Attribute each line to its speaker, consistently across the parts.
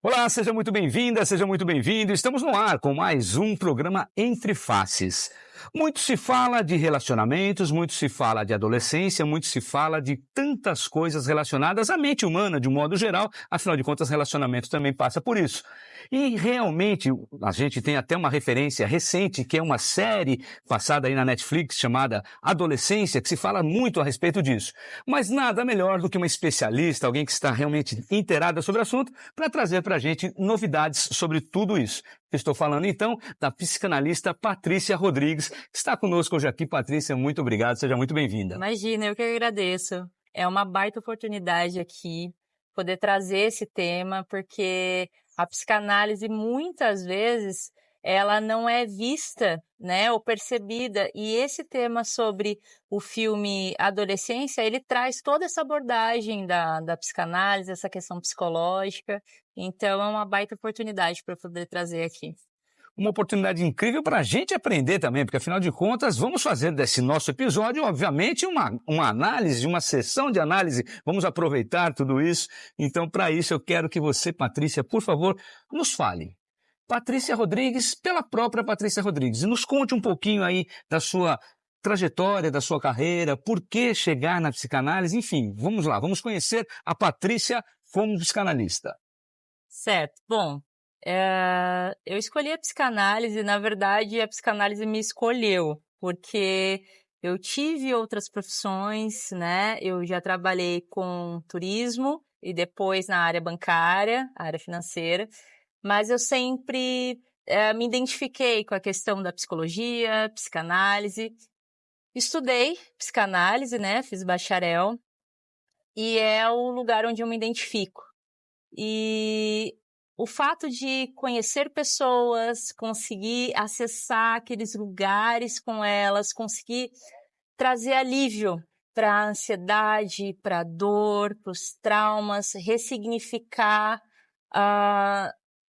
Speaker 1: Olá, seja muito bem-vinda, seja muito bem-vindo. Estamos no ar com mais um programa Entre Faces. Muito se fala de relacionamentos, muito se fala de adolescência, muito se fala de tantas coisas relacionadas à mente humana de um modo geral. Afinal de contas, relacionamento também passa por isso. E realmente, a gente tem até uma referência recente, que é uma série passada aí na Netflix chamada Adolescência, que se fala muito a respeito disso. Mas nada melhor do que uma especialista, alguém que está realmente inteirada sobre o assunto, para trazer para a gente novidades sobre tudo isso. Estou falando então da psicanalista Patrícia Rodrigues, que está conosco hoje aqui. Patrícia, muito obrigado, seja muito bem-vinda.
Speaker 2: Imagina, eu que agradeço. É uma baita oportunidade aqui poder trazer esse tema, porque a psicanálise muitas vezes ela não é vista, né, ou percebida. E esse tema sobre o filme Adolescência, ele traz toda essa abordagem da psicanálise, essa questão psicológica. Então é uma baita oportunidade para eu poder trazer aqui.
Speaker 1: Uma oportunidade incrível para a gente aprender também, porque afinal de contas vamos fazer desse nosso episódio, obviamente, uma análise, uma sessão de análise, vamos aproveitar tudo isso. Então, para isso eu quero que você, Patrícia, por favor, nos fale. Patrícia Rodrigues, pela própria Patrícia Rodrigues, e nos conte um pouquinho aí da sua trajetória, da sua carreira, por que chegar na psicanálise, enfim, vamos lá, vamos conhecer a Patrícia como psicanalista.
Speaker 2: Certo. Bom, eu escolhi a psicanálise, na verdade, a psicanálise me escolheu, porque eu tive outras profissões, né? Eu já trabalhei com turismo e depois na área bancária, área financeira, mas eu sempre me identifiquei com a questão da psicologia, psicanálise. Estudei psicanálise, né? Fiz bacharel e é o lugar onde eu me identifico. E o fato de conhecer pessoas, conseguir acessar aqueles lugares com elas, conseguir trazer alívio para a ansiedade, para a dor, para os traumas, ressignificar.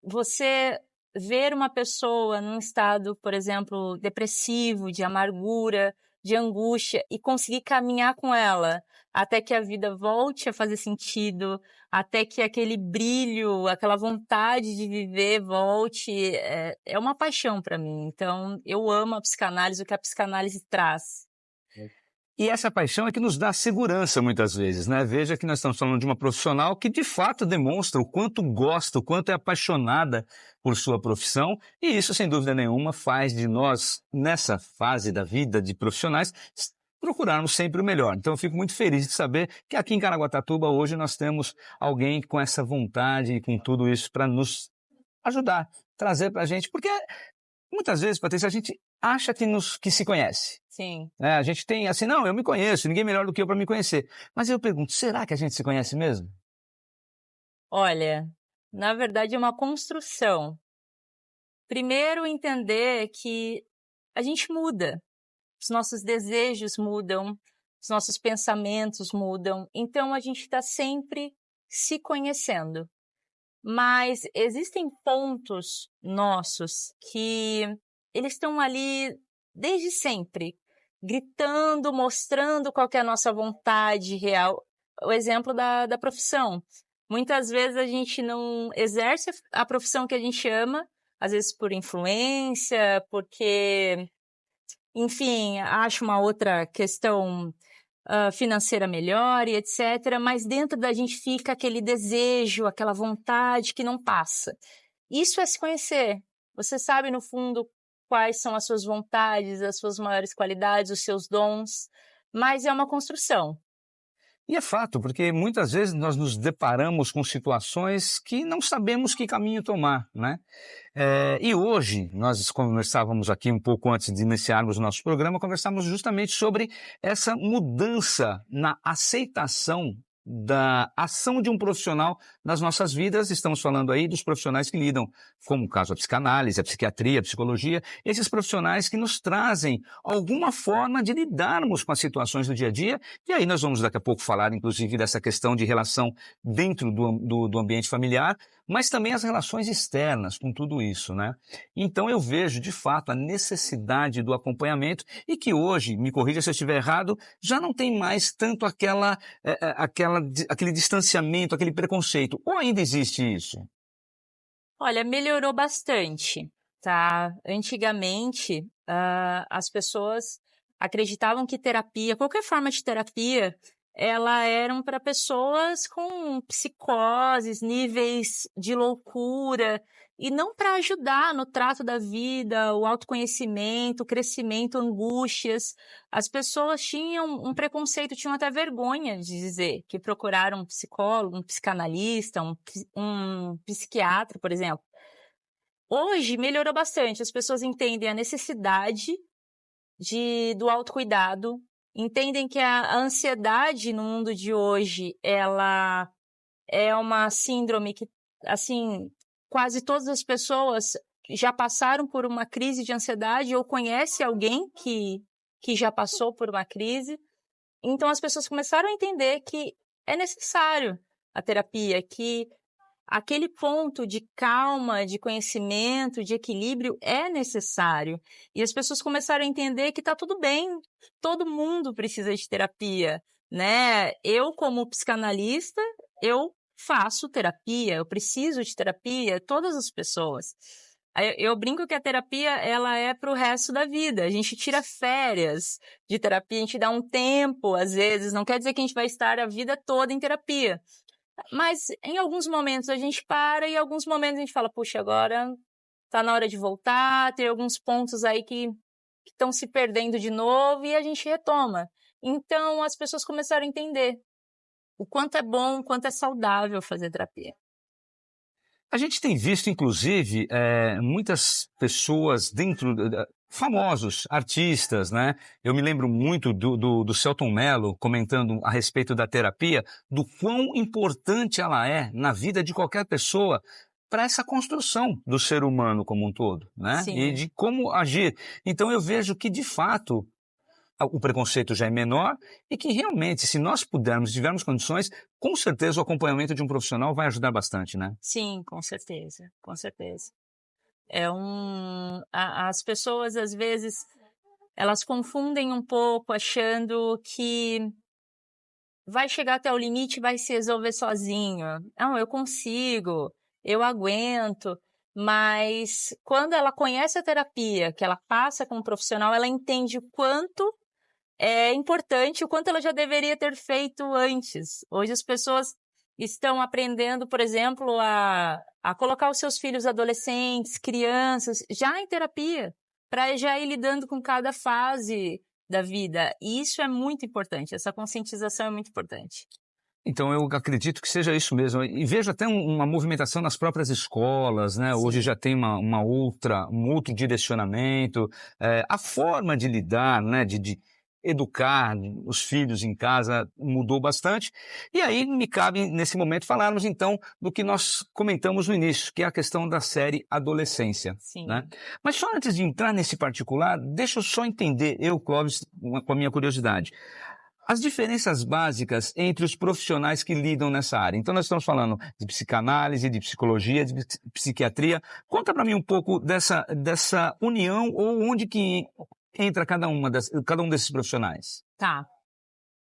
Speaker 2: Você ver uma pessoa num estado, por exemplo, depressivo, de amargura, de angústia, e conseguir caminhar com ela até que a vida volte a fazer sentido, até que aquele brilho, aquela vontade de viver volte, é uma paixão para mim. Então, eu amo a psicanálise, o que a psicanálise traz.
Speaker 1: E essa paixão é que nos dá segurança muitas vezes, né? Veja que nós estamos falando de uma profissional que de fato demonstra o quanto gosta, o quanto é apaixonada por sua profissão, e isso, sem dúvida nenhuma, faz de nós, nessa fase da vida de profissionais, procurarmos sempre o melhor. Então eu fico muito feliz de saber que aqui em Caraguatatuba hoje nós temos alguém com essa vontade e com tudo isso para nos ajudar, trazer para a gente, porque muitas vezes, Patrícia, a gente acha que se conhece.
Speaker 2: Sim.
Speaker 1: A gente tem assim, não, eu me conheço, ninguém melhor do que eu para me conhecer. Mas eu pergunto, será que a gente se conhece mesmo?
Speaker 2: Olha, na verdade é uma construção. Primeiro, entender que a gente muda, os nossos desejos mudam, os nossos pensamentos mudam, então a gente está sempre se conhecendo. Mas existem pontos nossos que eles estão ali desde sempre, gritando, mostrando qual que é a nossa vontade real. O exemplo da profissão. Muitas vezes a gente não exerce a profissão que a gente ama, às vezes por influência, porque, enfim, acha uma outra questão financeira melhor e etc. Mas dentro da gente fica aquele desejo, aquela vontade que não passa. Isso é se conhecer. Você sabe, no fundo, quais são as suas vontades, as suas maiores qualidades, os seus dons, mas é uma construção.
Speaker 1: E é fato, porque muitas vezes nós nos deparamos com situações que não sabemos que caminho tomar, né? E hoje, nós conversávamos aqui um pouco antes de iniciarmos o nosso programa, conversávamos justamente sobre essa mudança na aceitação da ação de um profissional nas nossas vidas. Estamos falando aí dos profissionais que lidam, como o caso da psicanálise, a psiquiatria, a psicologia, esses profissionais que nos trazem alguma forma de lidarmos com as situações do dia a dia. E aí nós vamos daqui a pouco falar, inclusive, dessa questão de relação dentro do ambiente familiar, mas também as relações externas com tudo isso, né? Então eu vejo, de fato, a necessidade do acompanhamento e que hoje, me corrija se eu estiver errado, já não tem mais tanto aquele distanciamento, aquele preconceito. Ou ainda existe isso?
Speaker 2: Olha, melhorou bastante, tá? Antigamente, as pessoas acreditavam que terapia, qualquer forma de terapia, ela eram para pessoas com psicoses, níveis de loucura, e não para ajudar no trato da vida, o autoconhecimento, o crescimento, angústias. As pessoas tinham um preconceito, tinham até vergonha de dizer que procuraram um psicólogo, um psicanalista, um psiquiatra, por exemplo. Hoje melhorou bastante, as pessoas entendem a necessidade do autocuidado, entendem que a ansiedade no mundo de hoje, ela é uma síndrome que, assim, quase todas as pessoas já passaram por uma crise de ansiedade ou conhece alguém que já passou por uma crise. Então as pessoas começaram a entender que é necessário a terapia, que aquele ponto de calma, de conhecimento, de equilíbrio é necessário. E as pessoas começaram a entender que está tudo bem, todo mundo precisa de terapia, né? Eu, como psicanalista, eu faço terapia, eu preciso de terapia, todas as pessoas. Eu brinco que a terapia, ela é para o resto da vida. A gente tira férias de terapia, a gente dá um tempo, às vezes, não quer dizer que a gente vai estar a vida toda em terapia. Mas em alguns momentos a gente para e em alguns momentos a gente fala, puxa, agora tá na hora de voltar, tem alguns pontos aí que estão se perdendo de novo e a gente retoma. Então as pessoas começaram a entender o quanto é bom, o quanto é saudável fazer terapia.
Speaker 1: A gente tem visto, inclusive, muitas pessoas famosos, artistas, né? Eu me lembro muito do Selton Mello comentando a respeito da terapia, do quão importante ela é na vida de qualquer pessoa para essa construção do ser humano como um todo, né? E
Speaker 2: Sim.
Speaker 1: de como agir. Então eu vejo que, de fato, o preconceito já é menor e que realmente, se nós pudermos, tivermos condições, com certeza o acompanhamento de um profissional vai ajudar bastante, né?
Speaker 2: Sim, com certeza, com certeza. As pessoas, às vezes, elas confundem um pouco achando que vai chegar até o limite e vai se resolver sozinho. Não, eu consigo, eu aguento. Mas quando ela conhece a terapia, que ela passa com um profissional, ela entende o quanto é importante, o quanto ela já deveria ter feito antes. Hoje as pessoas estão aprendendo, por exemplo, a colocar os seus filhos adolescentes, crianças, já em terapia, para já ir lidando com cada fase da vida. E isso é muito importante, essa conscientização é muito importante.
Speaker 1: Então eu acredito que seja isso mesmo. E vejo até uma movimentação nas próprias escolas, né? Hoje
Speaker 2: Sim,
Speaker 1: já tem um outro direcionamento. A forma de lidar, né? De educar os filhos em casa mudou bastante. E aí me cabe, nesse momento, falarmos então do que nós comentamos no início, que é a questão da série Adolescência, né?
Speaker 2: sim,
Speaker 1: Mas só antes de entrar nesse particular, deixa eu só entender, eu, Clóvis, com a minha curiosidade. As diferenças básicas entre os profissionais que lidam nessa área. Então, nós estamos falando de psicanálise, de psicologia, de psiquiatria. Conta para mim um pouco dessa união ou onde que entra cada um desses profissionais.
Speaker 2: tá.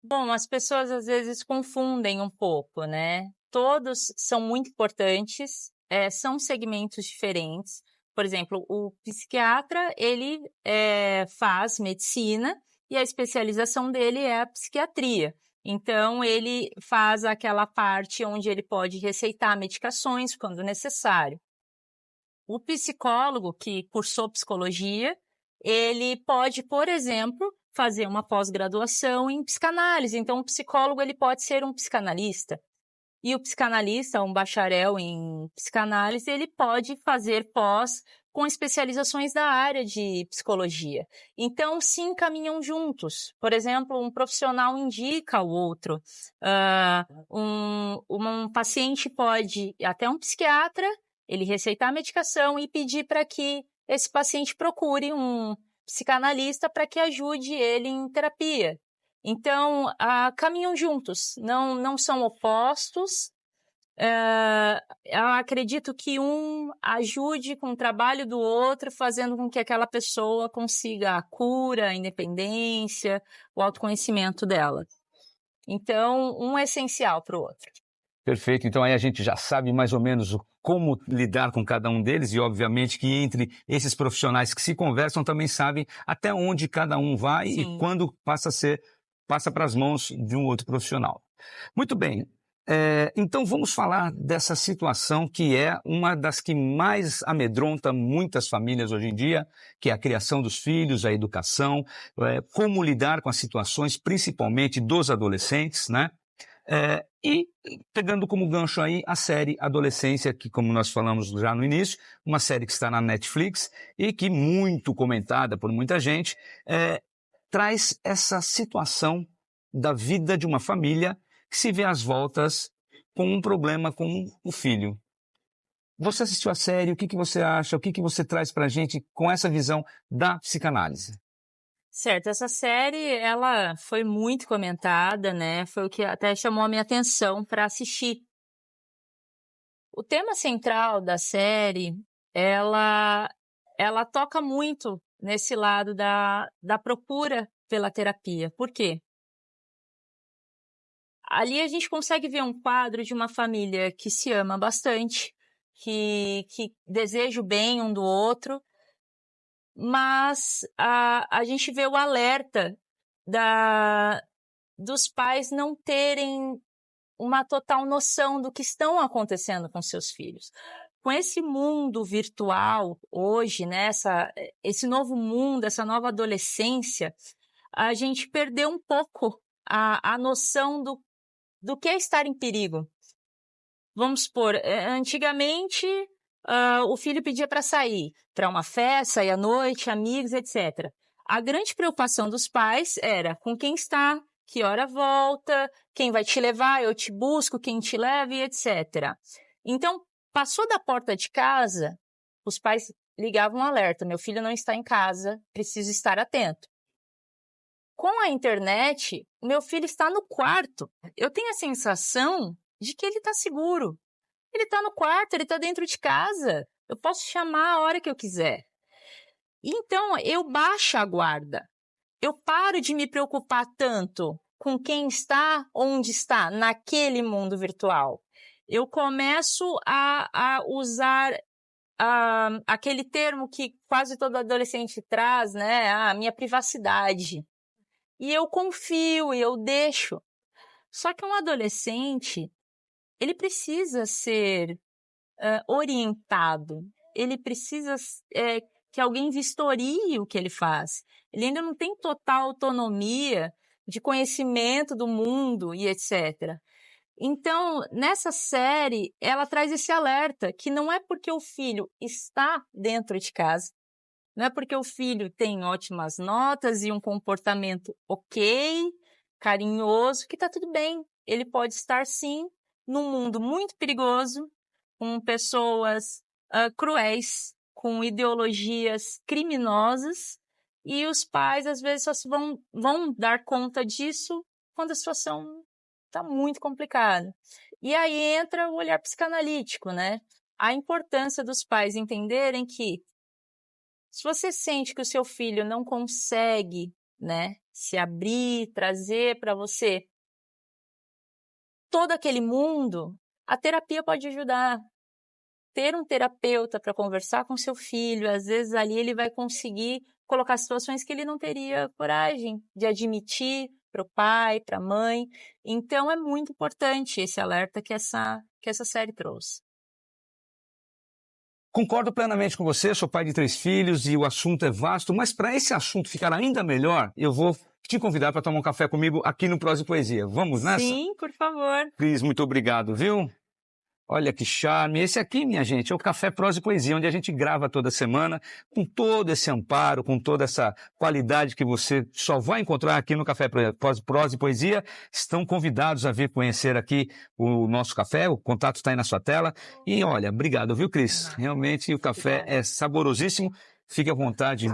Speaker 2: Bom, as pessoas às vezes confundem um pouco, né? Todos são muito importantes, são segmentos diferentes. Por exemplo, o psiquiatra, ele faz medicina e a especialização dele é a psiquiatria. Então, ele faz aquela parte onde ele pode receitar medicações quando necessário. O psicólogo que cursou psicologia, ele pode, por exemplo, fazer uma pós-graduação em psicanálise. Então, o psicólogo ele pode ser um psicanalista. E o psicanalista, um bacharel em psicanálise, ele pode fazer pós com especializações da área de psicologia. Então, se encaminham juntos. Por exemplo, um profissional indica ao outro. Um paciente pode, até um psiquiatra, ele receitar a medicação e pedir para que esse paciente procure um psicanalista para que ajude ele em terapia. Então, caminham juntos, não são opostos. Eu acredito que um ajude com o trabalho do outro, fazendo com que aquela pessoa consiga a cura, a independência, o autoconhecimento dela. Então, um é essencial para o outro.
Speaker 1: Perfeito. Então aí a gente já sabe mais ou menos como lidar com cada um deles e obviamente que entre esses profissionais que se conversam também sabem até onde cada um vai
Speaker 2: Sim.
Speaker 1: e quando passa para as mãos de um outro profissional. Muito bem. Então vamos falar dessa situação que é uma das que mais amedronta muitas famílias hoje em dia, que é a criação dos filhos, a educação, como lidar com as situações, principalmente dos adolescentes, né? E pegando como gancho aí a série Adolescência, que como nós falamos já no início, uma série que está na Netflix e que muito comentada por muita gente, traz essa situação da vida de uma família que se vê às voltas com um problema com o filho. Você assistiu a série, o que você acha, o que você traz para a gente com essa visão da psicanálise?
Speaker 2: Certo, essa série, ela foi muito comentada, né? Foi o que até chamou a minha atenção para assistir. O tema central da série, ela toca muito nesse lado da procura pela terapia. Por quê? Ali a gente consegue ver um quadro de uma família que se ama bastante, que deseja o bem um do outro, mas a gente vê o alerta dos pais não terem uma total noção do que estão acontecendo com seus filhos. Com esse mundo virtual hoje, né, esse novo mundo, essa nova adolescência, a gente perdeu um pouco a noção do que é estar em perigo. Vamos supor, antigamente o filho pedia para sair para uma festa, sair à noite, amigos, etc. A grande preocupação dos pais era com quem está, que hora volta, quem vai te levar, eu te busco, quem te leva e etc. Então, passou da porta de casa, os pais ligavam um alerta, meu filho não está em casa, preciso estar atento. Com a internet, meu filho está no quarto. Eu tenho a sensação de que ele está seguro. Ele está no quarto, ele está dentro de casa. Eu posso chamar a hora que eu quiser. Então, eu baixo a guarda. Eu paro de me preocupar tanto com quem está, onde está, naquele mundo virtual. Eu começo a usar aquele termo que quase todo adolescente traz, né? A minha privacidade. E eu confio, e eu deixo. Só que um adolescente, ele precisa ser orientado. Ele precisa que alguém vistorie o que ele faz. Ele ainda não tem total autonomia de conhecimento do mundo e etc. Então, nessa série, ela traz esse alerta que não é porque o filho está dentro de casa, não é porque o filho tem ótimas notas e um comportamento ok, carinhoso, que está tudo bem. Ele pode estar, sim, num mundo muito perigoso, com pessoas cruéis, com ideologias criminosas, e os pais, às vezes, só vão dar conta disso quando a situação está muito complicada. E aí entra o olhar psicanalítico, né? A importância dos pais entenderem que se você sente que o seu filho não consegue, né, se abrir, trazer para você todo aquele mundo, a terapia pode ajudar. Ter um terapeuta para conversar com seu filho, às vezes ali ele vai conseguir colocar situações que ele não teria coragem de admitir para o pai, para a mãe. Então é muito importante esse alerta que essa série trouxe.
Speaker 1: Concordo plenamente com você, sou pai de 3 filhos e o assunto é vasto, mas para esse assunto ficar ainda melhor, eu vou te convidar para tomar um café comigo aqui no Prosa e Poesia. Vamos nessa?
Speaker 2: Sim, por favor.
Speaker 1: Cris, muito obrigado, viu? Olha que charme. Esse aqui, minha gente, é o Café Prosa e Poesia, onde a gente grava toda semana com todo esse amparo, com toda essa qualidade que você só vai encontrar aqui no Café Prosa e Poesia. Estão convidados a vir conhecer aqui o nosso café, o contato está aí na sua tela. E olha, obrigado, viu, Cris? Realmente o café é saborosíssimo. Fique à vontade,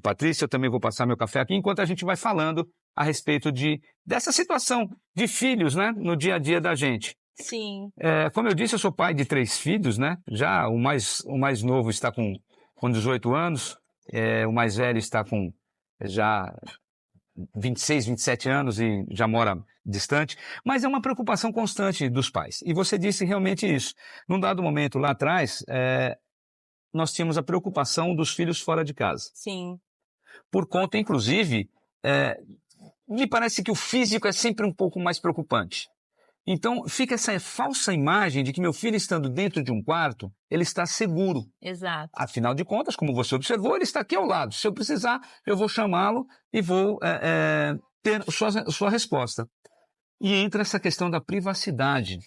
Speaker 1: Patrícia, eu também vou passar meu café aqui, enquanto a gente vai falando a respeito dessa situação de filhos, né, no dia a dia da gente.
Speaker 2: Sim.
Speaker 1: Como eu disse, eu sou pai de 3 filhos, né? Já o mais novo está com 18 anos, o mais velho está com já 26, 27 anos e já mora distante, mas é uma preocupação constante dos pais. E você disse realmente isso. Num dado momento lá atrás, nós tínhamos a preocupação dos filhos fora de casa.
Speaker 2: Sim.
Speaker 1: Por conta, inclusive, me parece que o físico é sempre um pouco mais preocupante. Então, fica essa falsa imagem de que meu filho estando dentro de um quarto, ele está seguro.
Speaker 2: Exato.
Speaker 1: Afinal de contas, como você observou, ele está aqui ao lado. Se eu precisar, eu vou chamá-lo e vou ter sua resposta. E entra essa questão da privacidade,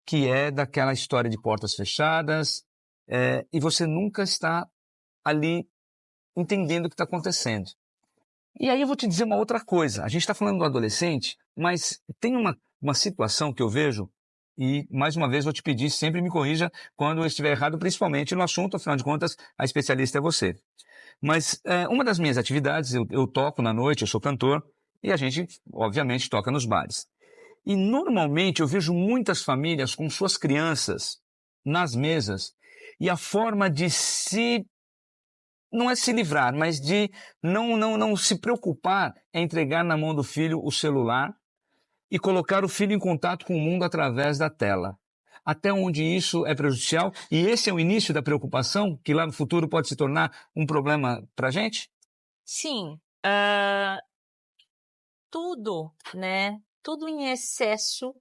Speaker 1: que é daquela história de portas fechadas, e você nunca está ali entendendo o que está acontecendo. E aí eu vou te dizer uma outra coisa. A gente está falando do adolescente, mas tem uma situação que eu vejo, e mais uma vez vou te pedir, sempre me corrija quando eu estiver errado, principalmente no assunto, afinal de contas, a especialista é você. Mas uma das minhas atividades, eu toco na noite, eu sou cantor, e a gente, obviamente, toca nos bares. E normalmente eu vejo muitas famílias com suas crianças nas mesas, e a forma de não é se livrar, mas de não se preocupar em entregar na mão do filho o celular e colocar o filho em contato com o mundo através da tela. Até onde isso é prejudicial? E esse é o início da preocupação, que lá no futuro pode se tornar um problema para a gente?
Speaker 2: Sim. Tudo, né? Tudo em excesso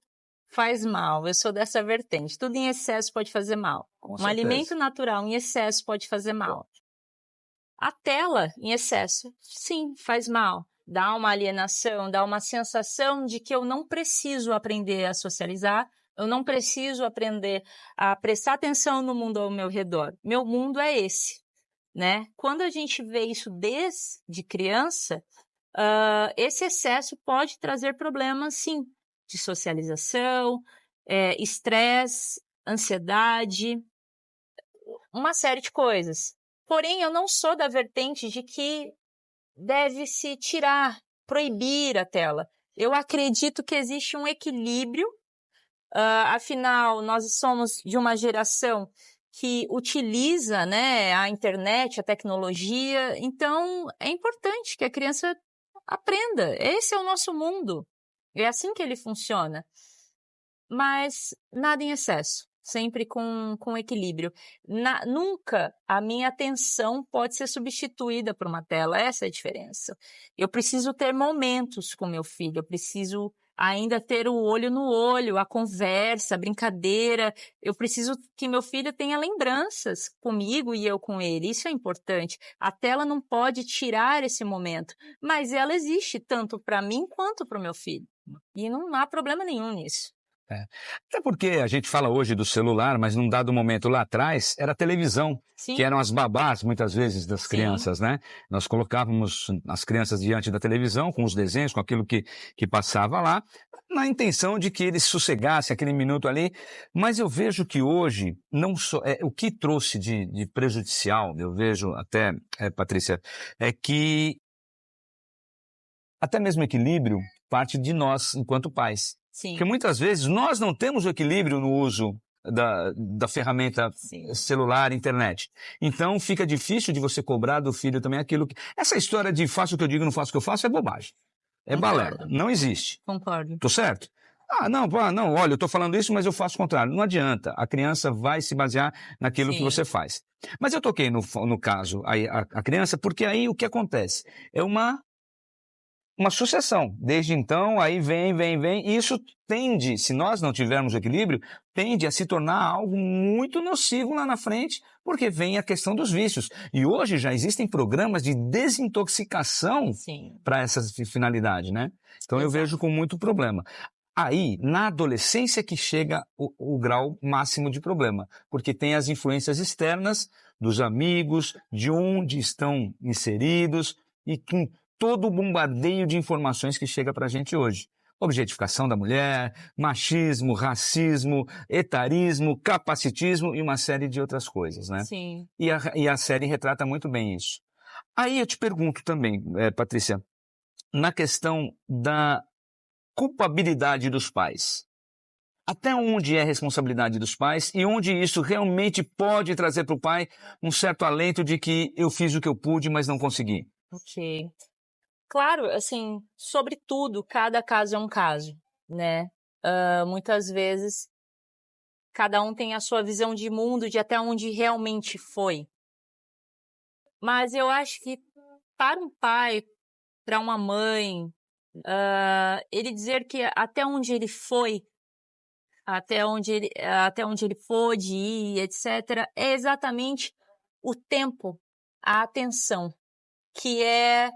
Speaker 2: faz mal. Eu sou dessa vertente. Tudo em excesso pode fazer mal. Um alimento natural em excesso pode fazer mal. A tela em excesso, sim, faz mal. Dá uma alienação, dá uma sensação de que eu não preciso aprender a socializar, eu não preciso aprender a prestar atenção no mundo ao meu redor. Meu mundo é esse, né? Quando a gente vê isso desde criança, esse excesso pode trazer problemas, sim, de socialização, estresse, ansiedade, uma série de coisas. Porém, eu não sou da vertente de que deve-se tirar, proibir a tela. Eu acredito que existe um equilíbrio, afinal, nós somos de uma geração que utiliza, né, a internet, a tecnologia, então é importante que a criança aprenda. Esse é o nosso mundo, é assim que ele funciona. Mas nada em excesso. Sempre com equilíbrio. Nunca a minha atenção pode ser substituída por uma tela, essa é a diferença. Eu preciso ter momentos com meu filho, eu preciso ainda ter o olho no olho, a conversa, a brincadeira. Eu preciso que meu filho tenha lembranças comigo e eu com ele, isso é importante. A tela não pode tirar esse momento, mas ela existe tanto para mim quanto para o meu filho. E não há problema nenhum nisso.
Speaker 1: Até porque a gente fala hoje do celular, mas num dado momento lá atrás era a televisão,
Speaker 2: Sim.
Speaker 1: que eram as babás, muitas vezes, das
Speaker 2: Sim.
Speaker 1: crianças, né? Nós colocávamos as crianças diante da televisão, com os desenhos, com aquilo que passava lá, na intenção de que eles sossegassem aquele minuto ali. Mas eu vejo que hoje, não só, o que trouxe de prejudicial, eu vejo até, Patrícia, é que até mesmo equilíbrio parte de nós, enquanto pais.
Speaker 2: Sim.
Speaker 1: Porque muitas vezes nós não temos o equilíbrio no uso da ferramenta celular, internet. Então fica difícil de você cobrar do filho também aquilo que... Essa história de faço o que eu digo, não faço o que eu faço é bobagem. É balela. Não existe.
Speaker 2: Concordo.
Speaker 1: Tô certo? Não, olha, eu tô falando isso, mas eu faço o contrário. Não adianta. A criança vai se basear naquilo que você faz. Mas eu toquei no caso a criança, porque aí o que acontece? É uma sucessão. Desde então, aí vem, e isso tende, se nós não tivermos equilíbrio, tende a se tornar algo muito nocivo lá na frente, porque vem a questão dos vícios. E hoje já existem programas de desintoxicação para essa finalidade, né? Então eu vejo com muito problema. Aí, na adolescência que chega o grau máximo de problema, porque tem as influências externas dos amigos, de onde estão inseridos, e com todo o bombardeio de informações que chega para a gente hoje. Objetificação da mulher, machismo, racismo, etarismo, capacitismo e uma série de outras coisas, né?
Speaker 2: Sim.
Speaker 1: E a série retrata muito bem isso. Aí eu te pergunto também, Patrícia, na questão da culpabilidade dos pais. Até onde é responsabilidade dos pais e onde isso realmente pode trazer para o pai um certo alento de que eu fiz o que eu pude, mas não consegui?
Speaker 2: Ok. Claro, assim, sobre tudo, cada caso é um caso, né? Muitas vezes, cada um tem a sua visão de mundo, de até onde realmente foi. Mas eu acho que para um pai, para uma mãe, ele dizer que até onde ele foi, até onde ele pôde ir, etc., é exatamente o tempo, a atenção, que é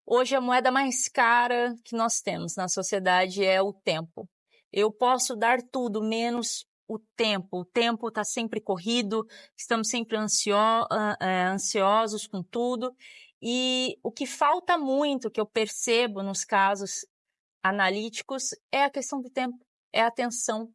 Speaker 2: hoje a moeda mais cara que nós temos na sociedade é o tempo. Eu posso dar tudo menos o tempo. O tempo está sempre corrido, estamos sempre ansiosos com tudo. E o que falta muito, que eu percebo nos casos analíticos, é a questão do tempo, é a atenção.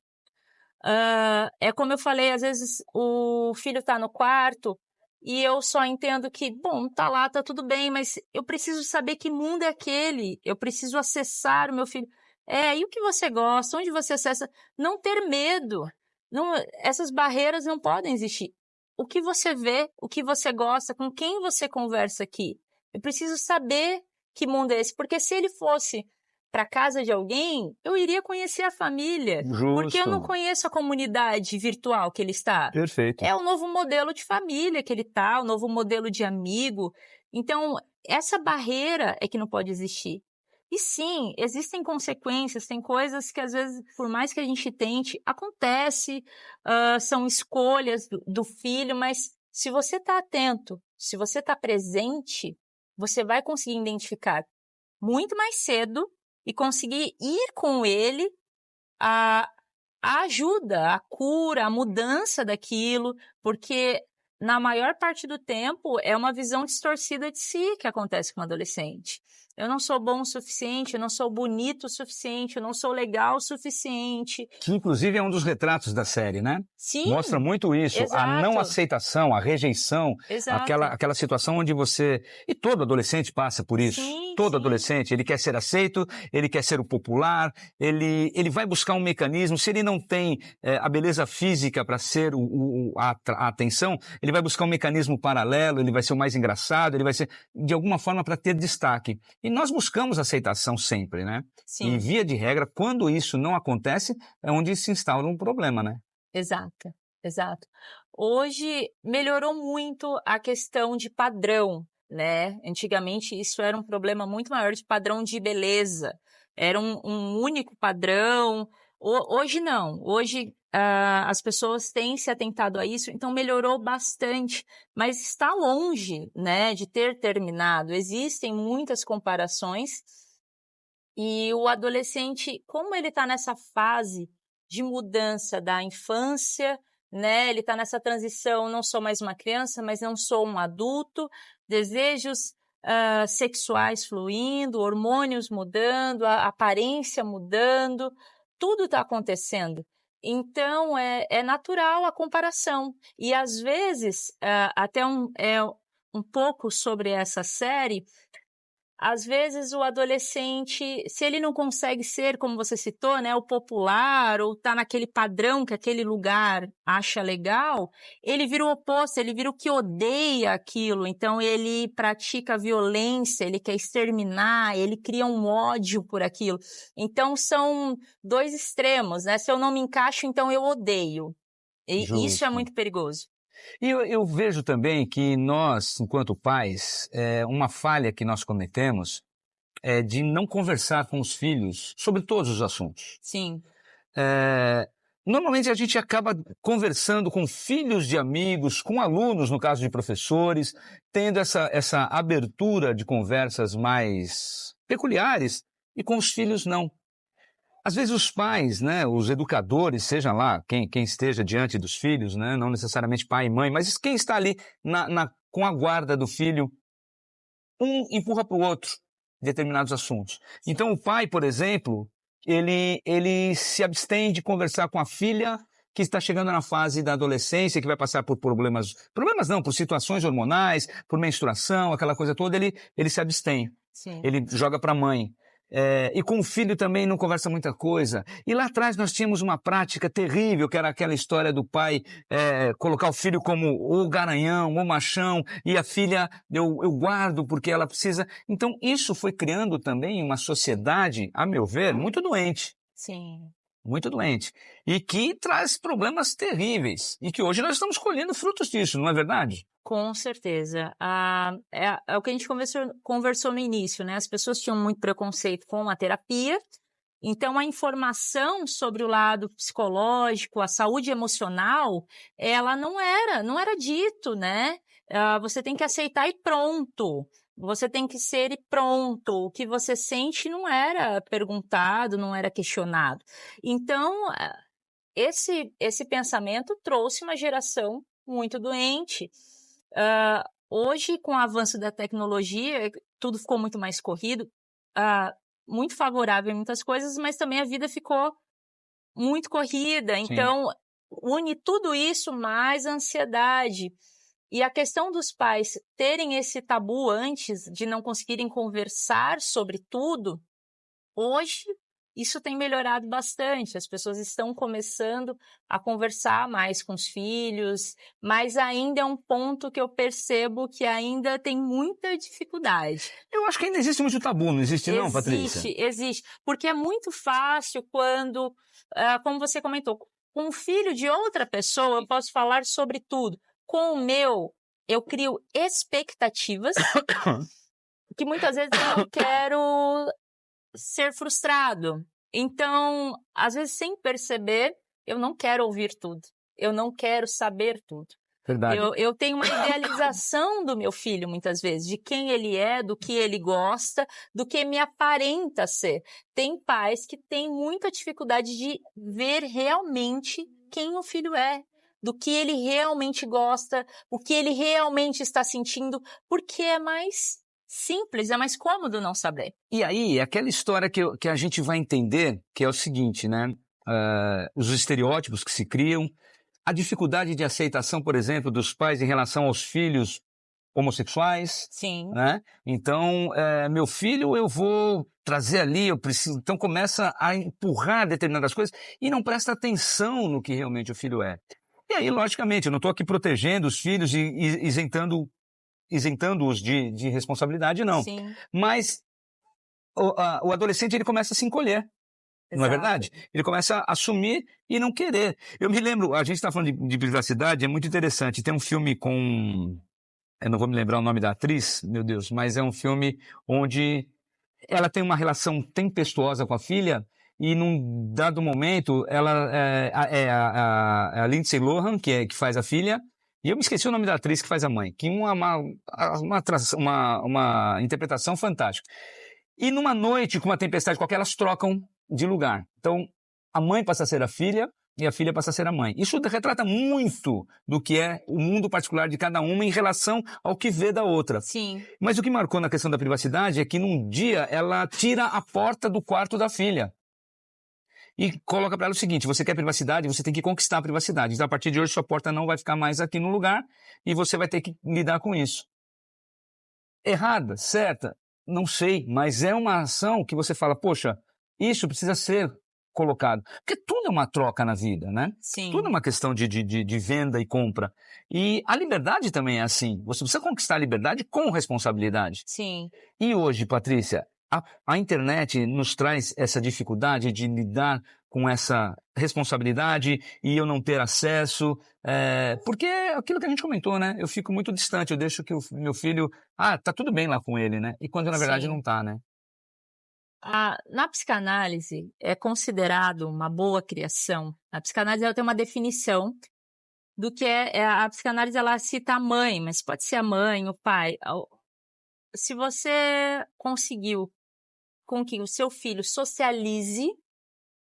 Speaker 2: É como eu falei, às vezes o filho está no quarto e eu só entendo que, bom, tá lá, tá tudo bem, mas eu preciso saber que mundo é aquele, eu preciso acessar o meu filho. E o que você gosta, onde você acessa? Não ter medo, não, essas barreiras não podem existir. O que você vê, o que você gosta, com quem você conversa aqui? Eu preciso saber que mundo é esse, porque se ele fosse para casa de alguém, eu iria conhecer a família, porque eu não
Speaker 1: Justo.
Speaker 2: conheço a comunidade virtual que ele está.
Speaker 1: Perfeito.
Speaker 2: É o novo modelo de família que ele está, o novo modelo de amigo. Então, essa barreira é que não pode existir. E sim, existem consequências, tem coisas que às vezes, por mais que a gente tente, acontece, são escolhas do filho, mas se você está atento, se você está presente, você vai conseguir identificar muito mais cedo e conseguir ir com ele a ajuda, a cura, a mudança daquilo, porque na maior parte do tempo é uma visão distorcida de si que acontece com o adolescente. Eu não sou bom o suficiente, eu não sou bonito o suficiente, eu não sou legal o suficiente.
Speaker 1: Que inclusive é um dos retratos da série, né?
Speaker 2: Sim,
Speaker 1: Mostra muito isso, a não
Speaker 2: exato,
Speaker 1: aceitação, a rejeição,
Speaker 2: exato.
Speaker 1: aquela situação onde você... E todo adolescente passa por isso.
Speaker 2: Sim,
Speaker 1: Todo
Speaker 2: sim.
Speaker 1: adolescente, ele quer ser aceito, ele quer ser o popular, ele vai buscar um mecanismo. Se ele não tem a beleza física para ser a atenção, ele vai buscar um mecanismo paralelo, ele vai ser o mais engraçado, ele vai ser, de alguma forma, para ter destaque. E nós buscamos aceitação sempre, né?
Speaker 2: Sim.
Speaker 1: E, via de regra, quando isso não acontece, é onde se instaura um problema, né?
Speaker 2: Exato, exato. Hoje melhorou muito a questão de padrão, né? Antigamente isso era um problema muito maior de padrão de beleza. Era um único padrão. Hoje não. Hoje as pessoas têm se atentado a isso, então melhorou bastante. Mas está longe, né, de ter terminado. Existem muitas comparações. E o adolescente, como ele está nessa fase de mudança da infância, né? Ele está nessa transição, não sou mais uma criança, mas não sou um adulto, desejos sexuais fluindo, hormônios mudando, a aparência mudando, tudo está acontecendo. Então, é natural a comparação. E, às vezes, até um pouco sobre essa série, às vezes o adolescente, se ele não consegue ser, como você citou, né, o popular, ou tá naquele padrão que aquele lugar acha legal, ele vira o oposto, ele vira o que odeia aquilo, então ele pratica violência, ele quer exterminar, ele cria um ódio por aquilo. Então são dois extremos, né? Se eu não me encaixo, então eu odeio. E isso é muito perigoso.
Speaker 1: E eu vejo também que nós, enquanto pais, uma falha que nós cometemos é de não conversar com os filhos sobre todos os assuntos.
Speaker 2: Sim.
Speaker 1: Normalmente a gente acaba conversando com filhos de amigos, com alunos, no caso de professores, tendo essa abertura de conversas mais peculiares, e com os filhos não. Às vezes os pais, né, os educadores, seja lá quem esteja diante dos filhos, né, não necessariamente pai e mãe, mas quem está ali com a guarda do filho, um empurra para o outro determinados assuntos. Então o pai, por exemplo, ele se abstém de conversar com a filha que está chegando na fase da adolescência, que vai passar por problemas não, por situações hormonais, por menstruação, aquela coisa toda, ele se abstém.
Speaker 2: Sim.
Speaker 1: Ele joga para a mãe. E com o filho também não conversa muita coisa. E lá atrás nós tínhamos uma prática terrível, que era aquela história do pai colocar o filho como o garanhão, o machão, e a filha eu guardo porque ela precisa. Então isso foi criando também uma sociedade, a meu ver, muito doente.
Speaker 2: Sim.
Speaker 1: Muito doente. E que traz problemas terríveis. E que hoje nós estamos colhendo frutos disso, não é verdade?
Speaker 2: Com certeza. É o que a gente conversou no início, né? As pessoas tinham muito preconceito com a terapia, então a informação sobre o lado psicológico, a saúde emocional, ela não era dito, né? Você tem que aceitar e pronto. Você tem que ser e pronto. O que você sente não era perguntado, não era questionado. Então, esse pensamento trouxe uma geração muito doente. Hoje, com o avanço da tecnologia, tudo ficou muito mais corrido, muito favorável em muitas coisas, mas também a vida ficou muito corrida.
Speaker 1: Sim.
Speaker 2: Então, une tudo isso mais a ansiedade. E a questão dos pais terem esse tabu antes de não conseguirem conversar sobre tudo, hoje isso tem melhorado bastante. As pessoas estão começando a conversar mais com os filhos, mas ainda é um ponto que eu percebo que ainda tem muita dificuldade.
Speaker 1: Eu acho que ainda existe muito tabu, não existe não, Patrícia?
Speaker 2: Existe. Porque é muito fácil quando, como você comentou, com o filho de outra pessoa eu posso falar sobre tudo. Com o meu, eu crio expectativas que muitas vezes eu não quero ser frustrado. Então, às vezes, sem perceber, eu não quero ouvir tudo. Eu não quero saber tudo.
Speaker 1: Verdade.
Speaker 2: Eu tenho uma idealização do meu filho, muitas vezes, de quem ele é, do que ele gosta, do que me aparenta ser. Tem pais que têm muita dificuldade de ver realmente quem o filho é, do que ele realmente gosta, o que ele realmente está sentindo, porque é mais simples, é mais cômodo não saber.
Speaker 1: E aí, aquela história que a gente vai entender, que é o seguinte, né? Os estereótipos que se criam, a dificuldade de aceitação, por exemplo, dos pais em relação aos filhos homossexuais.
Speaker 2: Sim.
Speaker 1: Né? Então, meu filho eu vou trazer ali, eu preciso. Então começa a empurrar determinadas coisas e não presta atenção no que realmente o filho é. E aí, logicamente, eu não estou aqui protegendo os filhos e isentando-os de responsabilidade, não.
Speaker 2: Sim.
Speaker 1: Mas o adolescente ele começa a se encolher. Não é verdade? Ele começa a assumir e não querer. Eu me lembro, a gente está falando de privacidade, é muito interessante. Tem um filme com... Eu não vou me lembrar o nome da atriz, meu Deus, mas é um filme onde ela tem uma relação tempestuosa com a filha e num dado momento ela a Lindsay Lohan, que faz a filha, e eu me esqueci o nome da atriz que faz a mãe, que uma interpretação fantástica. E numa noite, com uma tempestade qualquer, elas trocam de lugar. Então, a mãe passa a ser a filha e a filha passa a ser a mãe. Isso retrata muito do que é o mundo particular de cada uma em relação ao que vê da outra.
Speaker 2: Sim.
Speaker 1: Mas o que marcou na questão da privacidade é que num dia ela tira a porta do quarto da filha. E coloca para ela o seguinte: você quer privacidade, você tem que conquistar a privacidade. Então, a partir de hoje, sua porta não vai ficar mais aqui no lugar e você vai ter que lidar com isso. Errada, certa, não sei, mas é uma ação que você fala, poxa, isso precisa ser colocado. Porque tudo é uma troca na vida, né?
Speaker 2: Sim.
Speaker 1: Tudo é uma questão de venda e compra. E a liberdade também é assim. Você precisa conquistar a liberdade com responsabilidade.
Speaker 2: Sim.
Speaker 1: E hoje, Patrícia, a internet nos traz essa dificuldade de lidar com essa responsabilidade e eu não ter acesso, porque é aquilo que a gente comentou, né? Eu fico muito distante, eu deixo que o meu filho, tá tudo bem lá com ele, né? E quando na verdade não tá, né?
Speaker 2: Na psicanálise é considerado uma boa criação. A psicanálise ela tem uma definição do que a psicanálise, ela cita a mãe, mas pode ser a mãe, o pai. Se você conseguiu com que o seu filho socialize,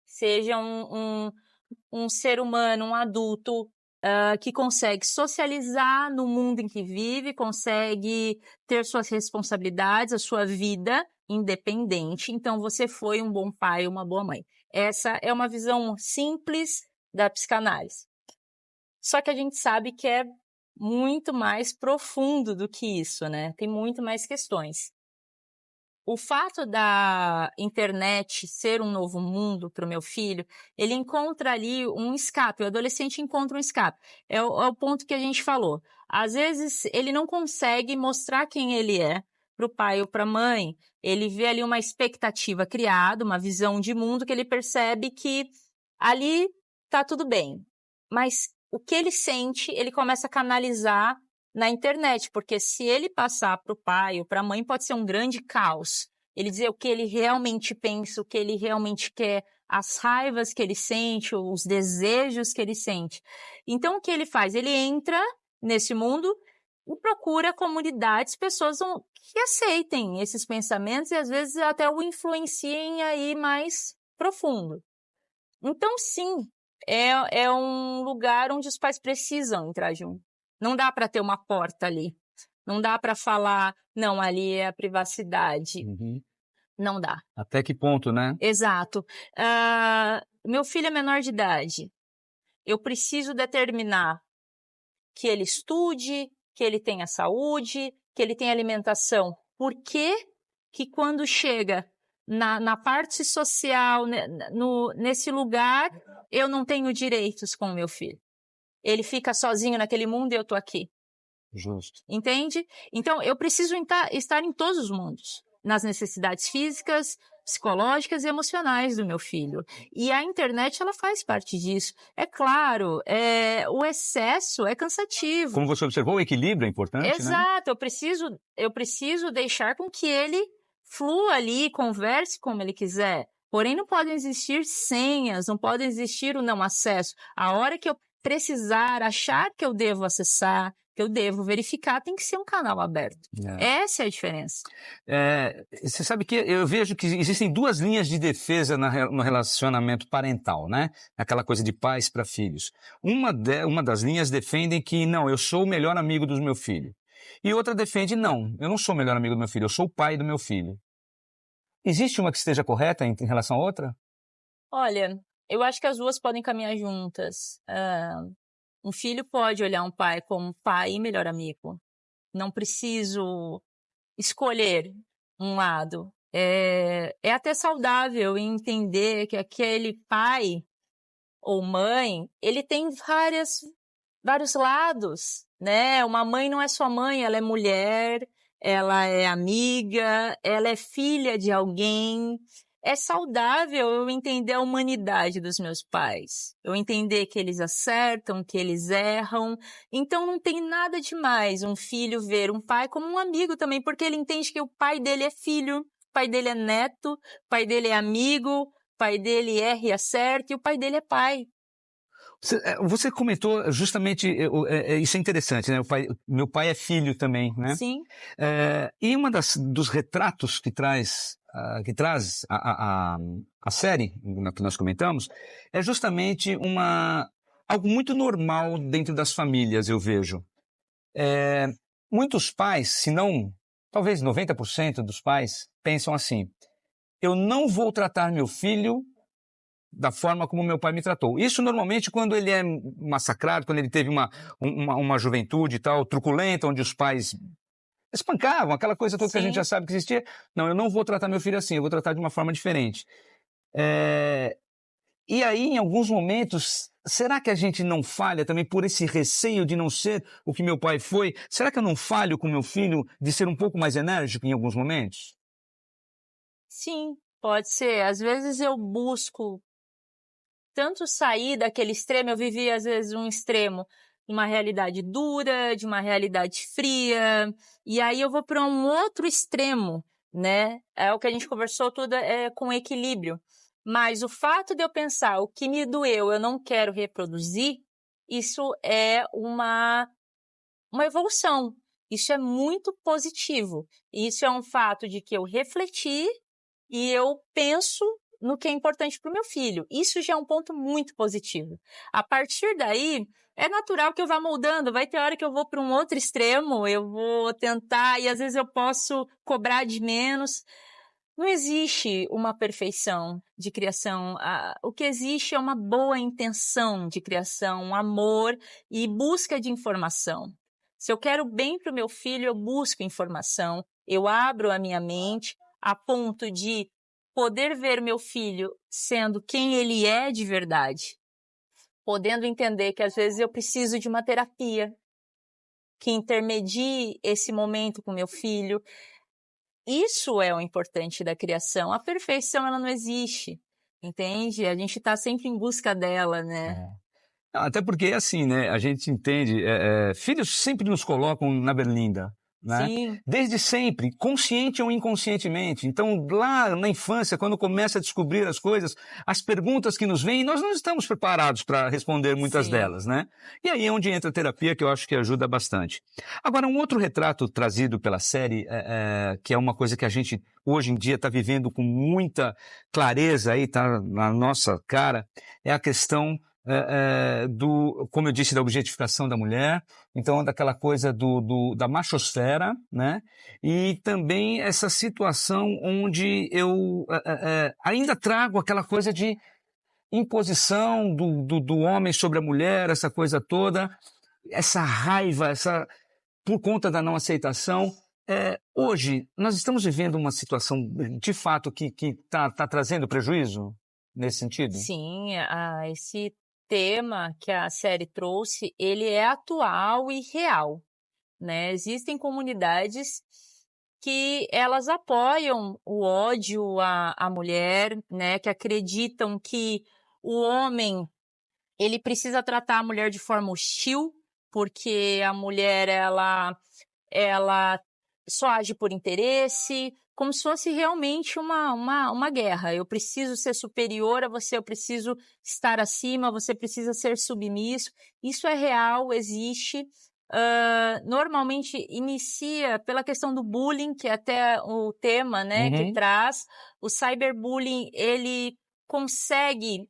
Speaker 2: seja um ser humano, um adulto que consegue socializar no mundo em que vive, consegue ter suas responsabilidades, a sua vida independente, então você foi um bom pai, uma boa mãe. Essa é uma visão simples da psicanálise. Só que a gente sabe que é muito mais profundo do que isso, né? Tem muito mais questões. o fato da internet ser um novo mundo para o meu filho, ele encontra ali um escape, o adolescente encontra um escape. É o ponto que a gente falou. Às vezes, ele não consegue mostrar quem ele é para o pai ou para a mãe. Ele vê ali uma expectativa criada, uma visão de mundo que ele percebe que ali está tudo bem. Mas o que ele sente, ele começa a canalizar na internet, porque se ele passar para o pai ou para a mãe, pode ser um grande caos. Ele dizer o que ele realmente pensa, o que ele realmente quer, as raivas que ele sente, os desejos que ele sente. Então, o que ele faz? Ele entra nesse mundo e procura comunidades, pessoas que aceitem esses pensamentos e às vezes até o influenciem aí mais profundo. Então, sim, é um lugar onde os pais precisam entrar junto. Não dá para ter uma porta ali. Não dá para falar, não, ali é a privacidade.
Speaker 1: Uhum.
Speaker 2: Não dá.
Speaker 1: Até que ponto, né?
Speaker 2: Exato. Meu filho é menor de idade. Eu preciso determinar que ele estude, que ele tenha saúde, que ele tenha alimentação. Por que quando chega na parte social, nesse lugar, eu não tenho direitos com o meu filho? Ele fica sozinho naquele mundo e eu estou aqui.
Speaker 1: Justo.
Speaker 2: Entende? Então, eu preciso estar em todos os mundos. Nas necessidades físicas, psicológicas e emocionais do meu filho. E a internet, ela faz parte disso. É claro, o excesso é cansativo.
Speaker 1: Como você observou, o equilíbrio é importante,
Speaker 2: Exato, né? Eu preciso deixar com que ele flua ali, converse como ele quiser. Porém, não podem existir senhas, não pode existir o não acesso. A hora que eu precisar, achar que eu devo acessar, que eu devo verificar, tem que ser um canal aberto. Essa é a diferença.
Speaker 1: Você sabe que eu vejo que existem duas linhas de defesa no relacionamento parental, né? Aquela coisa de pais para filhos. Uma das linhas defendem que, não, eu sou o melhor amigo do meu filho. E outra defende, não, eu não sou o melhor amigo do meu filho, eu sou o pai do meu filho. Existe uma que esteja correta em relação à outra?
Speaker 2: Olha, eu acho que as duas podem caminhar juntas. Um filho pode olhar um pai como pai e melhor amigo. Não preciso escolher um lado. É até saudável entender que aquele pai ou mãe, ele tem vários lados, né? Uma mãe não é só mãe, ela é mulher, ela é amiga, ela é filha de alguém. É saudável eu entender a humanidade dos meus pais. Eu entender que eles acertam, que eles erram. Então não tem nada demais um filho ver um pai como um amigo também, porque ele entende que o pai dele é filho, o pai dele é neto, o pai dele é amigo, o pai dele erra e acerta e o pai dele é pai.
Speaker 1: Você comentou justamente, isso é interessante, né? Meu pai é filho também, né?
Speaker 2: Sim.
Speaker 1: E dos retratos que traz a série que nós comentamos é justamente algo muito normal dentro das famílias, eu vejo. Muitos pais, se não, talvez 90% dos pais, pensam assim: eu não vou tratar meu filho da forma como meu pai me tratou. Isso normalmente quando ele é massacrado, quando ele teve uma juventude e tal, truculenta, onde os pais espancavam, aquela coisa toda. Sim. Que a gente já sabe que existia. Não, eu não vou tratar meu filho assim, eu vou tratar de uma forma diferente. E aí, em alguns momentos, será que a gente não falha também por esse receio de não ser o que meu pai foi? Será que eu não falho com meu filho de ser um pouco mais enérgico em alguns momentos?
Speaker 2: Sim, pode ser. Às vezes eu busco tanto sair daquele extremo, eu vivi às vezes um extremo de uma realidade dura, de uma realidade fria, e aí eu vou para um outro extremo, né? É o que a gente conversou tudo com equilíbrio. Mas o fato de eu pensar o que me doeu, eu não quero reproduzir, isso é uma evolução. Isso é muito positivo. Isso é um fato de que eu refleti e eu penso no que é importante para o meu filho. Isso já é um ponto muito positivo. A partir daí, é natural que eu vá moldando. Vai ter hora que eu vou para um outro extremo, eu vou tentar, e às vezes eu posso cobrar de menos. Não existe uma perfeição de criação. O que existe é uma boa intenção de criação, um amor e busca de informação. Se eu quero bem para o meu filho, eu busco informação, eu abro a minha mente, a ponto de poder ver meu filho sendo quem ele é de verdade, podendo entender que às vezes eu preciso de uma terapia que intermedie esse momento com meu filho. Isso é o importante da criação. A perfeição, ela não existe, entende? A gente está sempre em busca dela, né?
Speaker 1: Até porque, assim, né, a gente entende, filhos sempre nos colocam na berlinda, né?
Speaker 2: Sim.
Speaker 1: Desde sempre, consciente ou inconscientemente. Então, lá na infância, quando começa a descobrir as coisas, as perguntas que nos vêm, nós não estamos preparados para responder muitas
Speaker 2: Sim.
Speaker 1: delas, né? E aí é onde entra a terapia, que eu acho que ajuda bastante. Agora, um outro retrato trazido pela série, que é uma coisa que a gente hoje em dia está vivendo com muita clareza aí, tá na nossa cara, é a questão como eu disse, da objetificação da mulher, então daquela coisa da machosfera, né? E também essa situação onde eu ainda trago aquela coisa de imposição do homem sobre a mulher, essa coisa toda, essa raiva, por conta da não aceitação. Hoje, nós estamos vivendo uma situação, de fato, que tá trazendo prejuízo nesse sentido?
Speaker 2: Sim, esse tema que a série trouxe, ele é atual e real, né? Existem comunidades que elas apoiam o ódio à mulher, né? Que acreditam que o homem, ele precisa tratar a mulher de forma hostil, porque a mulher, ela só age por interesse, como se fosse realmente uma guerra. Eu preciso ser superior a você, eu preciso estar acima, você precisa ser submisso. Isso é real, existe. Normalmente inicia pela questão do bullying, que é até o tema, né, que traz. O cyberbullying, ele consegue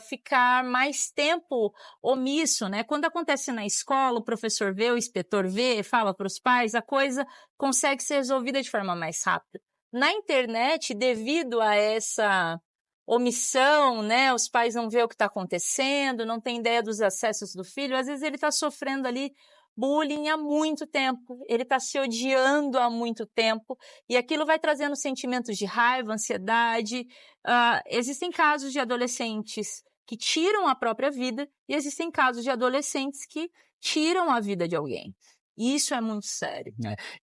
Speaker 2: ficar mais tempo omisso, né? Quando acontece na escola, o professor vê, o inspetor vê, fala para os pais, a coisa consegue ser resolvida de forma mais rápida. Na internet, devido a essa omissão, né? Os pais não vê o que está acontecendo, não tem ideia dos acessos do filho, às vezes ele está sofrendo ali bullying há muito tempo, ele está se odiando há muito tempo, e aquilo vai trazendo sentimentos de raiva, ansiedade. Existem casos de adolescentes que tiram a própria vida, e existem casos de adolescentes que tiram a vida de alguém. Isso é muito sério.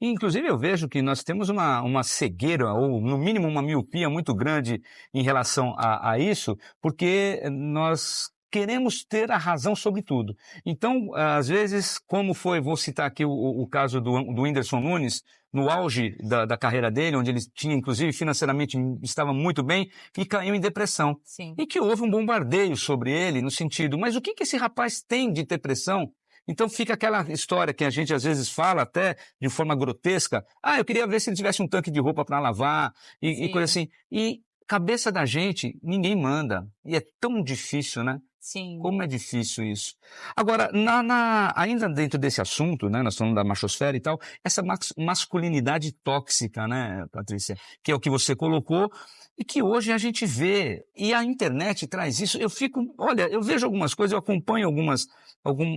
Speaker 1: Inclusive, eu vejo que nós temos uma cegueira, ou no mínimo uma miopia muito grande em relação a isso, porque nós queremos ter a razão sobre tudo. Então, às vezes, como foi, vou citar aqui o caso do Whindersson Nunes, no auge da carreira dele, onde ele tinha, inclusive, financeiramente, estava muito bem, e caiu em depressão.
Speaker 2: Sim.
Speaker 1: E que houve um bombardeio sobre ele, no sentido, mas o que esse rapaz tem de depressão? Então fica aquela história que a gente às vezes fala até de forma grotesca. Eu queria ver se ele tivesse um tanque de roupa para lavar e coisa assim. E cabeça da gente, ninguém manda. E é tão difícil, né?
Speaker 2: Sim.
Speaker 1: Como é difícil isso. Agora, ainda dentro desse assunto, né, nós falamos da machosfera e tal, essa masculinidade tóxica, né, Patrícia, que é o que você colocou e que hoje a gente vê, e a internet traz isso. Eu vejo algumas coisas, eu acompanho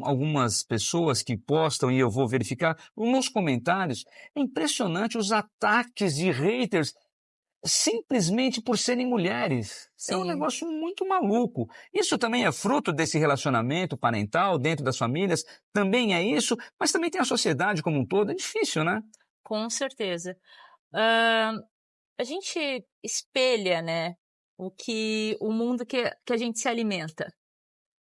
Speaker 1: algumas pessoas que postam e eu vou verificar nos comentários. É impressionante os ataques de haters simplesmente por serem mulheres.
Speaker 2: Sim.
Speaker 1: É um negócio muito maluco. Isso também é fruto desse relacionamento parental dentro das famílias? Também é isso? Mas também tem a sociedade como um todo. É difícil, né?
Speaker 2: Com certeza. A gente espelha, né, o mundo que a gente se alimenta.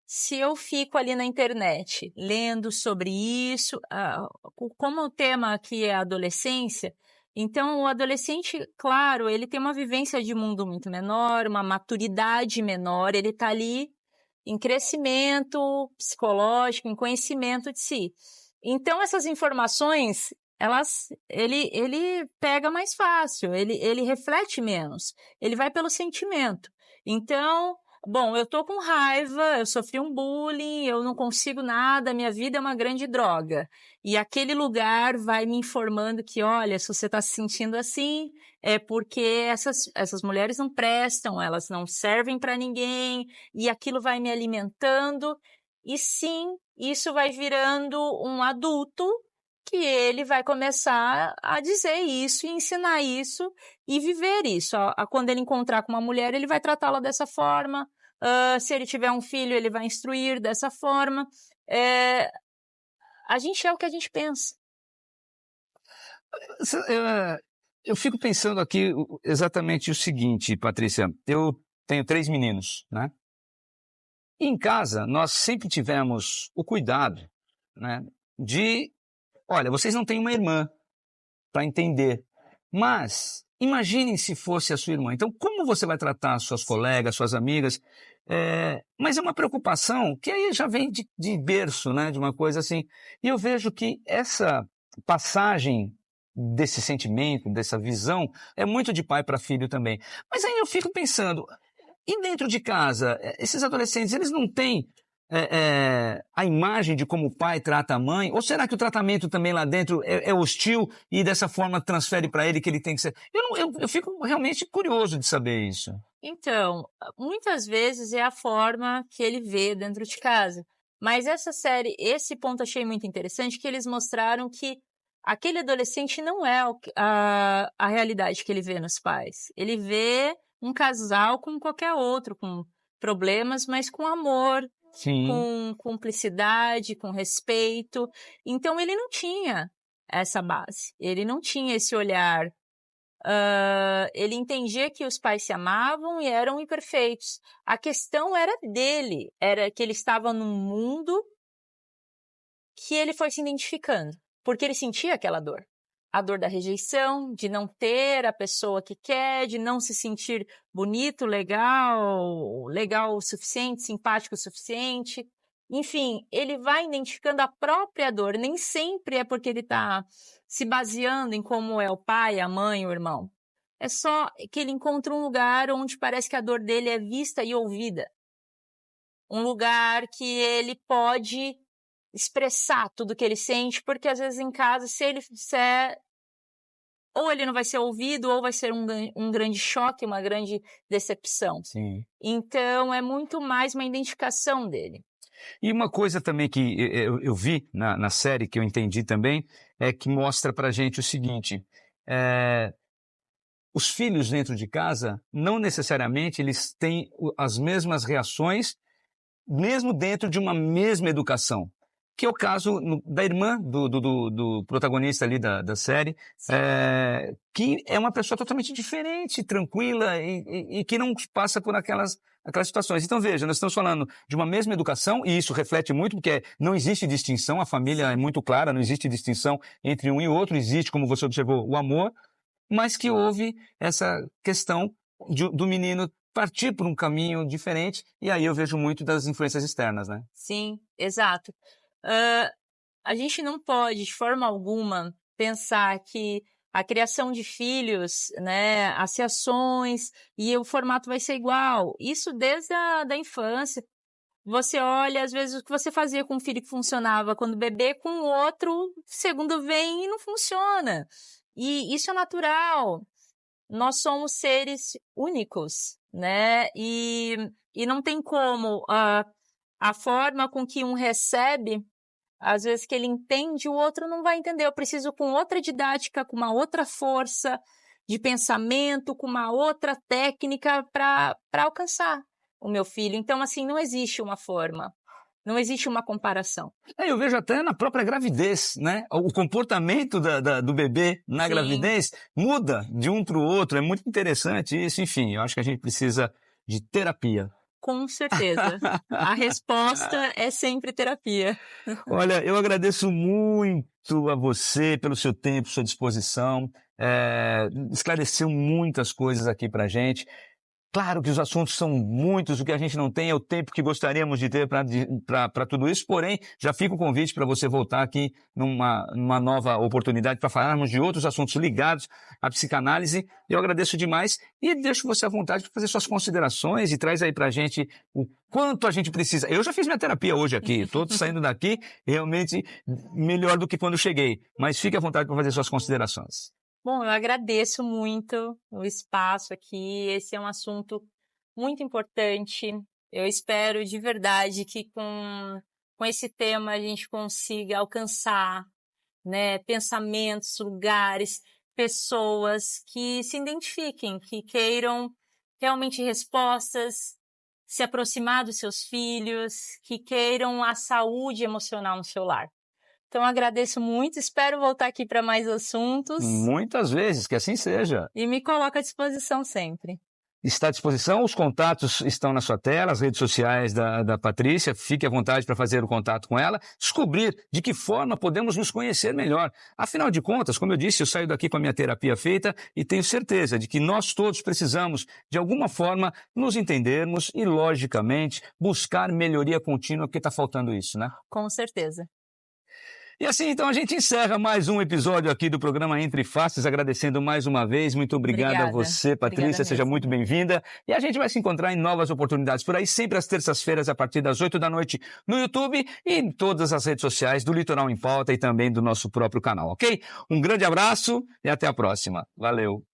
Speaker 2: Se eu fico ali na internet lendo sobre isso, como o tema aqui é a adolescência, então o adolescente, claro, ele tem uma vivência de mundo muito menor, uma maturidade menor, ele está ali em crescimento psicológico, em conhecimento de si. Então essas informações, ele pega mais fácil, ele reflete menos, ele vai pelo sentimento. Então, bom, eu tô com raiva, eu sofri um bullying, eu não consigo nada, minha vida é uma grande droga. E aquele lugar vai me informando que, olha, se você está se sentindo assim, é porque essas mulheres não prestam, elas não servem para ninguém, e aquilo vai me alimentando. E sim, isso vai virando um adulto que ele vai começar a dizer isso e ensinar isso e viver isso. Quando ele encontrar com uma mulher, ele vai tratá-la dessa forma. Se ele tiver um filho, ele vai instruir dessa forma. A gente é o que a gente pensa.
Speaker 1: Eu fico pensando aqui exatamente o seguinte, Patrícia. Eu tenho 3 meninos, né? E em casa, nós sempre tivemos o cuidado, né, de, olha, vocês não têm uma irmã para entender, mas imaginem se fosse a sua irmã. Então, como você vai tratar suas colegas, suas amigas? Mas é uma preocupação que aí já vem de berço, né, de uma coisa assim. E eu vejo que essa passagem desse sentimento, dessa visão, é muito de pai para filho também. Mas aí eu fico pensando, e dentro de casa, esses adolescentes, eles não têm a imagem de como o pai trata a mãe? Ou será que o tratamento também lá dentro é hostil e dessa forma transfere para ele que ele tem que ser? Eu fico realmente curioso de saber isso.
Speaker 2: Então, muitas vezes é a forma que ele vê dentro de casa. Mas essa série, esse ponto achei muito interessante, que eles mostraram que aquele adolescente não é a realidade que ele vê nos pais. Ele vê um casal como qualquer outro, com problemas, mas com amor,
Speaker 1: Sim.
Speaker 2: com cumplicidade, com respeito. Então, ele não tinha essa base. Ele não tinha esse olhar. Ele entendia que os pais se amavam e eram imperfeitos. A questão era dele, era que ele estava num mundo que ele foi se identificando, porque ele sentia aquela dor. A dor da rejeição, de não ter a pessoa que quer, de não se sentir bonito, legal o suficiente, simpático o suficiente. Enfim, ele vai identificando a própria dor. Nem sempre é porque ele está se baseando em como é o pai, a mãe, o irmão. É só que ele encontra um lugar onde parece que a dor dele é vista e ouvida. Um lugar que ele pode expressar tudo que ele sente, porque às vezes em casa, se ele disser, ou ele não vai ser ouvido, ou vai ser um grande choque, uma grande decepção.
Speaker 1: Sim.
Speaker 2: Então, é muito mais uma identificação dele.
Speaker 1: E uma coisa também que eu vi na série, que eu entendi também, é que mostra pra gente o seguinte, os filhos dentro de casa, não necessariamente eles têm as mesmas reações, mesmo dentro de uma mesma educação. Que é o caso da irmã do protagonista ali da série, que é uma pessoa totalmente diferente, tranquila e que não passa por aquelas situações. Então veja, nós estamos falando de uma mesma educação e isso reflete muito porque não existe distinção, a família é muito clara, não existe distinção entre um e outro, existe, como você observou, o amor, mas que houve essa questão do menino partir por um caminho diferente, e aí eu vejo muito das influências externas, né?
Speaker 2: Sim, exato. A gente não pode, de forma alguma, pensar que a criação de filhos, né, as reações e o formato vai ser igual. Isso desde da infância. Você olha, às vezes, o que você fazia com um filho que funcionava quando bebê, com o outro, segundo vem e não funciona. E isso é natural. Nós somos seres únicos, né? E não tem como a forma com que um recebe, às vezes que ele entende, o outro não vai entender. Eu preciso com outra didática, com uma outra força de pensamento, com uma outra técnica para alcançar o meu filho. Então, assim, não existe uma forma, não existe uma comparação.
Speaker 1: Eu vejo até na própria gravidez, né? O comportamento do bebê na
Speaker 2: Sim.
Speaker 1: gravidez muda de um para o outro. É muito interessante isso. Enfim, eu acho que a gente precisa de terapia.
Speaker 2: Com certeza. A resposta é sempre terapia.
Speaker 1: Olha, eu agradeço muito a você pelo seu tempo, sua disposição. Esclareceu muitas coisas aqui pra gente. Claro que os assuntos são muitos, o que a gente não tem é o tempo que gostaríamos de ter para tudo isso, porém, já fica o convite para você voltar aqui numa nova oportunidade para falarmos de outros assuntos ligados à psicanálise. Eu agradeço demais e deixo você à vontade para fazer suas considerações e traz aí para a gente o quanto a gente precisa. Eu já fiz minha terapia hoje aqui, estou saindo daqui realmente melhor do que quando cheguei, mas fique à vontade para fazer suas considerações.
Speaker 2: Bom, eu agradeço muito o espaço aqui. Esse é um assunto muito importante. Eu espero de verdade que com esse tema a gente consiga alcançar né, pensamentos, lugares, pessoas que se identifiquem, que queiram realmente respostas, se aproximar dos seus filhos, que queiram a saúde emocional no seu lar. Então, agradeço muito, espero voltar aqui para mais assuntos.
Speaker 1: Muitas vezes, que assim seja.
Speaker 2: E me coloco à disposição sempre.
Speaker 1: Está à disposição, os contatos estão na sua tela, as redes sociais da Patrícia, fique à vontade para fazer o contato com ela, descobrir de que forma podemos nos conhecer melhor. Afinal de contas, como eu disse, eu saio daqui com a minha terapia feita e tenho certeza de que nós todos precisamos, de alguma forma, nos entendermos e, logicamente, buscar melhoria contínua, porque está faltando isso, né?
Speaker 2: Com certeza.
Speaker 1: E assim, então, a gente encerra mais um episódio aqui do programa Entre Faces, agradecendo mais uma vez. Muito obrigada a você, Patrícia, seja muito bem-vinda. E a gente vai se encontrar em novas oportunidades por aí, sempre às terças-feiras, a partir das 8 da noite, no YouTube e em todas as redes sociais do Litoral em Pauta e também do nosso próprio canal, ok? Um grande abraço e até a próxima. Valeu!